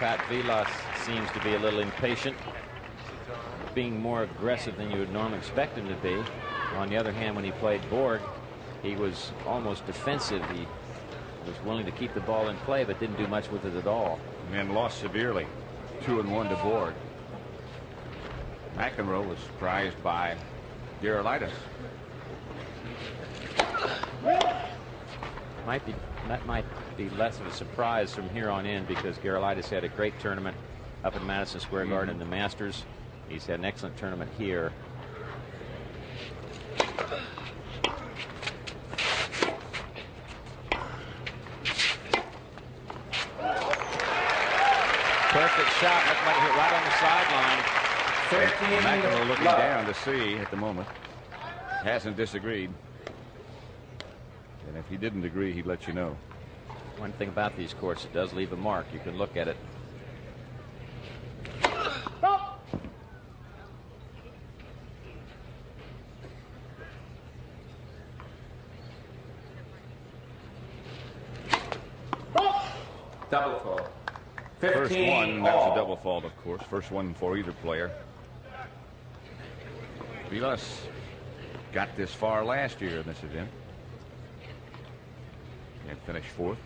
Pat, Vilas seems to be a little impatient, being more aggressive than you would normally expect him to be. On the other hand, when he played Borg, he was almost defensive. He was willing to keep the ball in play, but didn't do much with it at all. And lost severely. 2-1 to Borg. McEnroe was surprised by Guilhermo. That might be less of a surprise from here on in, because Guilhermo had a great tournament up in Madison Square Garden in the Masters. He's had an excellent tournament here. Perfect shot. Looked like it hit right on the sideline. McEnroe looking down to see at the moment. Hasn't disagreed. And if he didn't agree, he'd let you know. One thing about these courts, it does leave a mark. You can look at it. Double fault. First one, that was a double fault, of course. First one for either player. Vilas got this far last year in this event and finished fourth.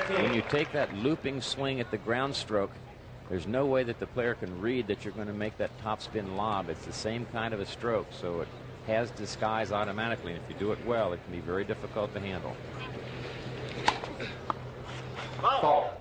When you take that looping swing at the ground stroke, there's no way that the player can read that you're going to make that topspin lob. It's the same kind of a stroke, so it has disguise automatically. And if you do it well, it can be very difficult to handle. Fault.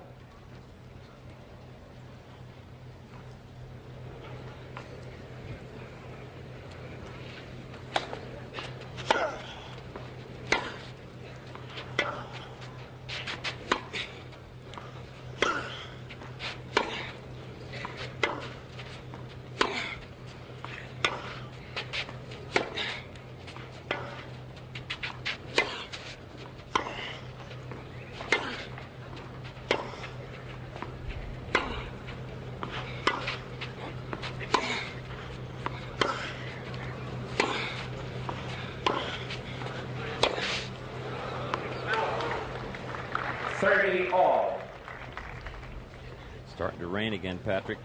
Starting to rain again, Patrick.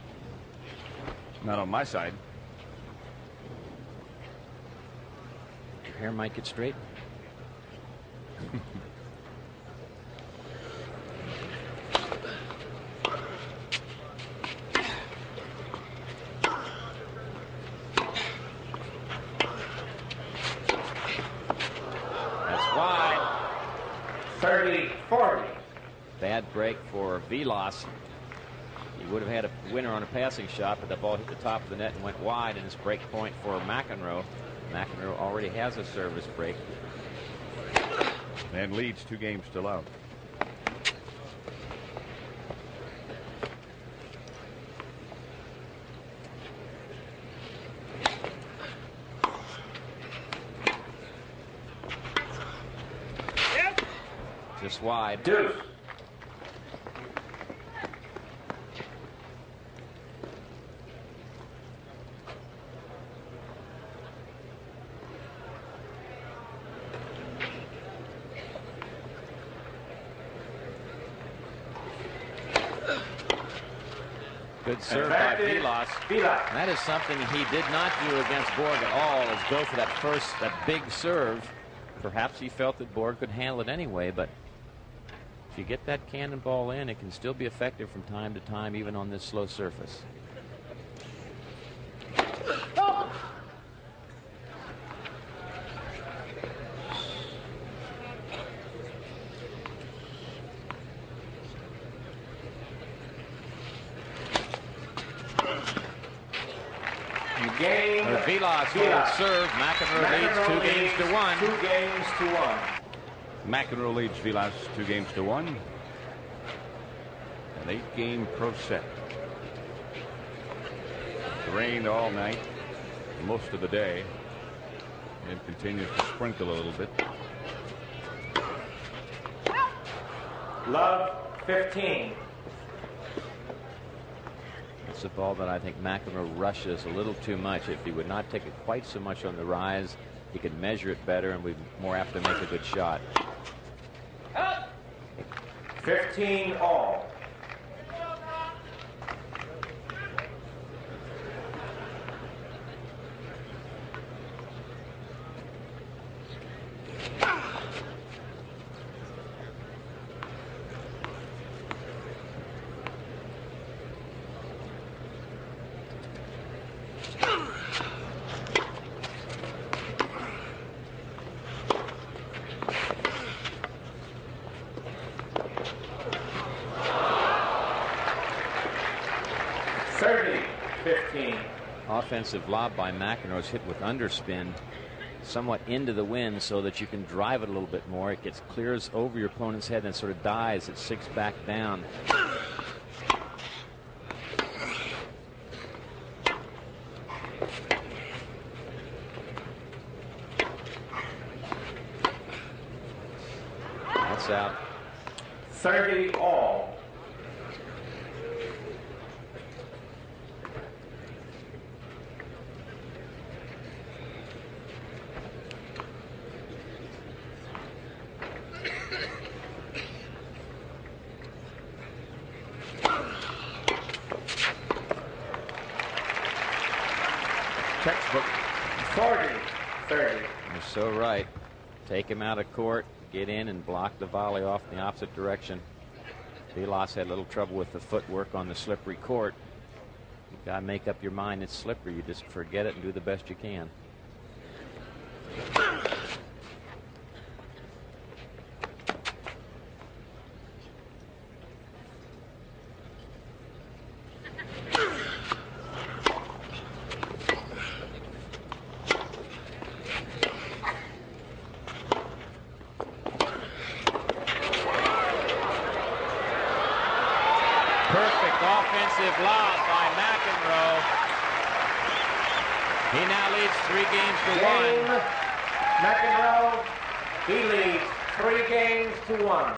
Not on my side. Your hair might get straight. That's wide. 30-40. Bad break for Vilas. He would have had a winner on a passing shot, but the ball hit the top of the net and went wide, and it's break point for McEnroe. McEnroe already has a service break. And leads 2 games still out. Just wide. Deuce. Good serve by Vilas. That is something he did not do against Borg at all, is go for that big serve. Perhaps he felt that Borg could handle it anyway, but if you get that cannonball in, it can still be effective from time to time, even on this slow surface. Game Vilas holds serve. McEnroe leads 2 games to 1. 2 games to 1. McEnroe leads Vilas 2 games to 1. An 8-game pro set. It rained all night, most of the day, and continues to sprinkle a little bit. Love 15. It's a ball that I think McEnroe rushes a little too much. If he would not take it quite so much on the rise, he could measure it better and we'd more apt to make a good shot. 15 all. Offensive lob by McEnroe is hit with underspin somewhat into the wind so that you can drive it a little bit more. It gets clears over your opponent's head and sort of dies. It sinks back down. That's out. 30 all. Textbook. 40-30. You're so right. Take him out of court, get in and block the volley off in the opposite direction. Vilas had a little trouble with the footwork on the slippery court. You got to make up your mind it's slippery. You just forget it and do the best you can. Perfect offensive lob by McEnroe. He now leads 3 games to 1. McEnroe, he leads 3 games to 1.